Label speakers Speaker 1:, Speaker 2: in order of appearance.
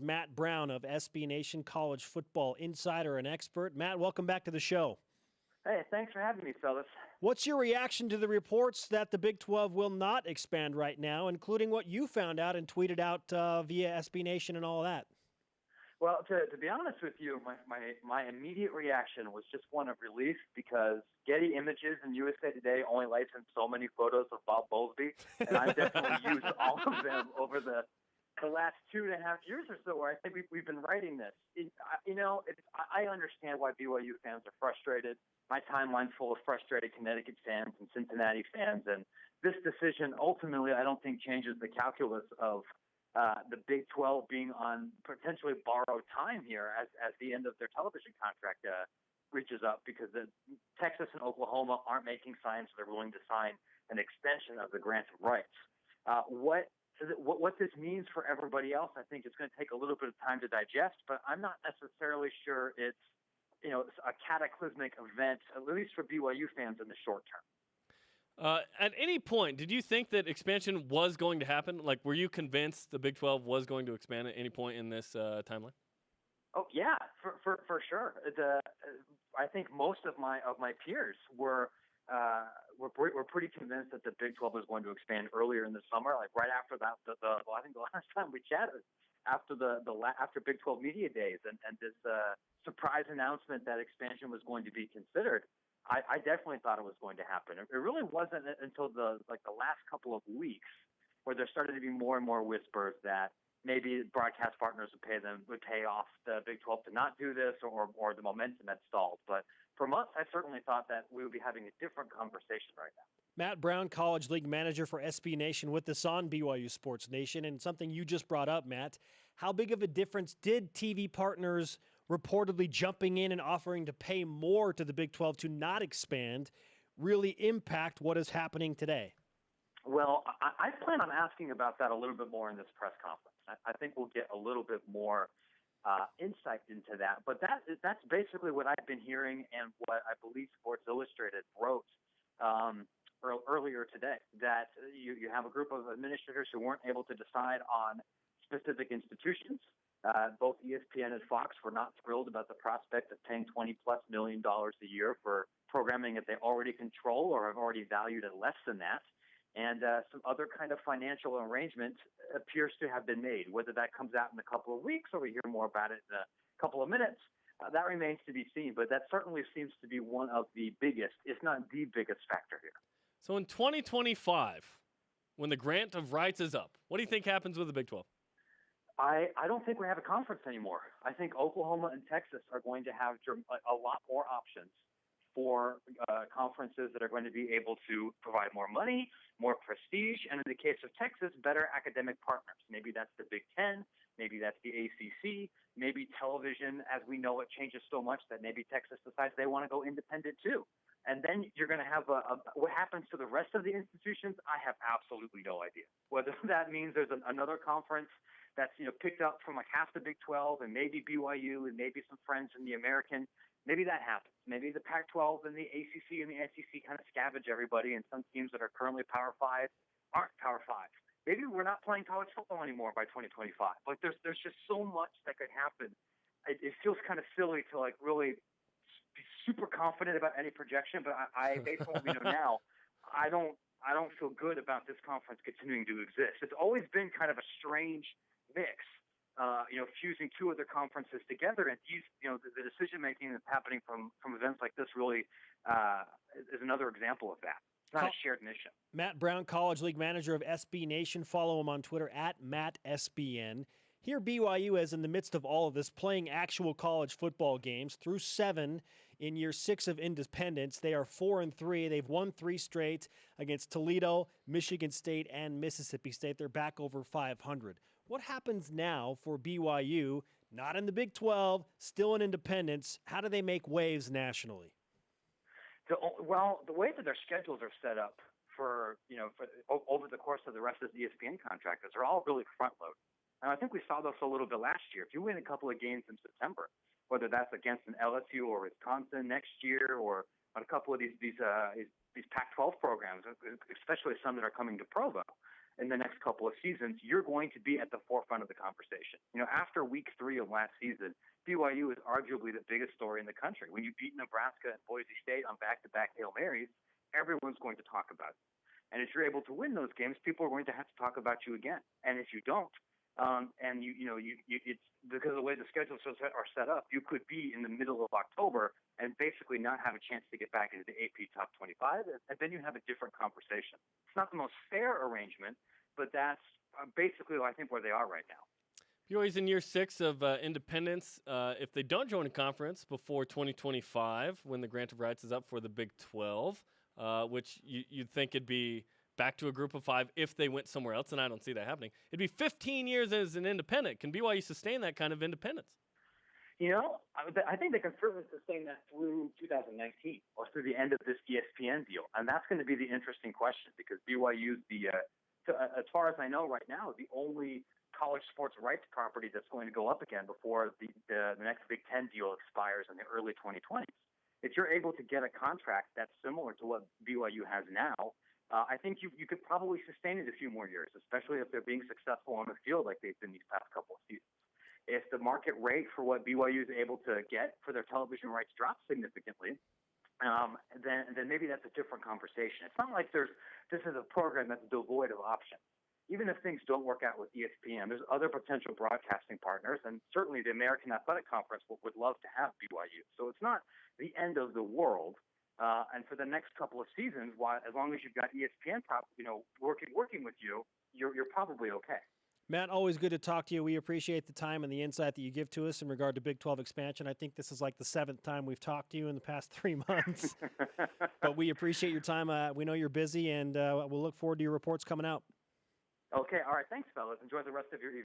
Speaker 1: Matt Brown of SB Nation, college football insider and expert. Matt, welcome back to the show.
Speaker 2: Hey, thanks for having me, fellas.
Speaker 1: What's your reaction to the reports that the Big 12 will not expand right now, including what you found out and tweeted out via SB Nation and all that?
Speaker 2: Well, to be honest with you, my immediate reaction was just one of relief because Getty Images and USA Today only licensed so many photos of Bob Bowlesby, and I've definitely used all of them over the last 2.5 years or so, where I think we've been writing this. I understand why BYU fans are frustrated. My timeline's full of frustrated Connecticut fans and Cincinnati fans, and this decision ultimately I don't think changes the calculus of the Big 12 being on potentially borrowed time here as the end of their television contract reaches up, because Texas and Oklahoma aren't making signs they're willing to sign an extension of the grant of rights. What this means for everybody else, I think it's going to take a little bit of time to digest, but I'm not necessarily sure it's a cataclysmic event, at least for BYU fans in the short term.
Speaker 3: At any point, did you think that expansion was going to happen? Like, were you convinced the Big 12 was going to expand at any point in this timeline?
Speaker 2: Oh yeah, for sure. I think most of my peers were pretty convinced that the Big 12 was going to expand earlier in the summer, like right after that. I think the last time we chatted after Big 12 media days and this surprise announcement that expansion was going to be considered. I definitely thought it was going to happen. It really wasn't until the last couple of weeks where there started to be more and more whispers that maybe broadcast partners would pay off the Big 12 to not do this, or the momentum had stalled. But for months, I certainly thought that we would be having a different conversation right now.
Speaker 1: Matt Brown, College League Manager for SB Nation, with us on BYU Sports Nation. And something you just brought up, Matt, how big of a difference did TV partners reportedly jumping in and offering to pay more to the Big 12 to not expand really impact what is happening today?
Speaker 2: Well, I plan on asking about that a little bit more in this press conference. I think we'll get a little bit more insight into that. But that's basically what I've been hearing and what I believe Sports Illustrated wrote earlier today, that you have a group of administrators who weren't able to decide on specific institutions. Both ESPN and Fox were not thrilled about the prospect of paying $20+ million a year for programming that they already control or have already valued at less than that. And some other kind of financial arrangement appears to have been made. Whether that comes out in a couple of weeks or we hear more about it in a couple of minutes, that remains to be seen. But that certainly seems to be one of the biggest, if not the biggest factor here.
Speaker 3: So in 2025, when the grant of rights is up, what do you think happens with the Big 12?
Speaker 2: I don't think we have a conference anymore. I think Oklahoma and Texas are going to have a lot more options for conferences that are going to be able to provide more money, more prestige, and in the case of Texas, better academic partners. Maybe that's the Big Ten, maybe that's the ACC, maybe television, as we know it changes so much that maybe Texas decides they want to go independent too. And then you're going to have what happens to the rest of the institutions, I have absolutely no idea. Whether that means there's another conference that's picked up from like half the Big 12 and maybe BYU and maybe some friends in the American. Maybe that happens. Maybe the Pac-12 and the ACC and the SEC kind of scavenge everybody, and some teams that are currently Power 5 aren't Power 5. Maybe we're not playing college football anymore by 2025. Like there's just so much that could happen. It feels kind of silly to like really be super confident about any projection, but I based on what we know now, I don't feel good about this conference continuing to exist. It's always been kind of a strange mix. Fusing two other conferences together, and the decision making that's happening from events like this really is another example of that. It's not a shared mission.
Speaker 1: Matt Brown, College League Manager of SB Nation. Follow him on Twitter at MattSBN. Here BYU is in the midst of all of this playing actual college football games through 7 in year 6 of independence. They are 4-3. They've won 3 straight against Toledo, Michigan State, and Mississippi State. They're back over 500. What happens now for BYU, not in the Big 12, still in independence? How do they make waves nationally?
Speaker 2: Well, the way that their schedules are set up for over the course of the rest of the ESPN contract is they're all really front-loaded. And I think we saw this a little bit last year. If you win a couple of games in September, whether that's against an LSU or Wisconsin next year, or on a couple of these Pac-12 programs, especially some that are coming to Provo, in the next couple of seasons, you're going to be at the forefront of the conversation. After week 3 of last season, BYU is arguably the biggest story in the country. When you beat Nebraska and Boise State on back-to-back Hail Marys, everyone's going to talk about it. And if you're able to win those games, people are going to have to talk about you again. And if you don't, and it's because of the way the schedules are set up, you could be in the middle of October and basically not have a chance to get back into the AP Top 25, and then you have a different conversation. It's not the most fair arrangement, but that's basically, I think, where they are right now.
Speaker 3: BYU's in year 6 of independence. If they don't join a conference before 2025, when the grant of rights is up for the Big 12, which you'd think it'd be back to a group of 5 if they went somewhere else, and I don't see that happening. It'd be 15 years as an independent. Can BYU sustain that kind of independence?
Speaker 2: I think they can certainly sustain that through 2019 or through the end of this ESPN deal. And that's going to be the interesting question because BYU's as far as I know right now, the only college sports rights property that's going to go up again before the next Big Ten deal expires in the early 2020s. If you're able to get a contract that's similar to what BYU has now, I think you could probably sustain it a few more years, especially if they're being successful on the field like they've been these past couple of seasons. If the market rate for what BYU is able to get for their television rights drops significantly, then maybe that's a different conversation. It's not like this is a program that's devoid of options. Even if things don't work out with ESPN, there's other potential broadcasting partners, and certainly the American Athletic Conference would love to have BYU. So it's not the end of the world. And for the next couple of seasons, as long as you've got ESPN working with you, you're probably okay.
Speaker 1: Matt, always good to talk to you. We appreciate the time and the insight that you give to us in regard to Big 12 expansion. I think this is like the 7th time we've talked to you in the past 3 months. But we appreciate your time. We know you're busy, and we'll look forward to your reports coming out.
Speaker 2: Okay. All right. Thanks, fellas. Enjoy the rest of your evening.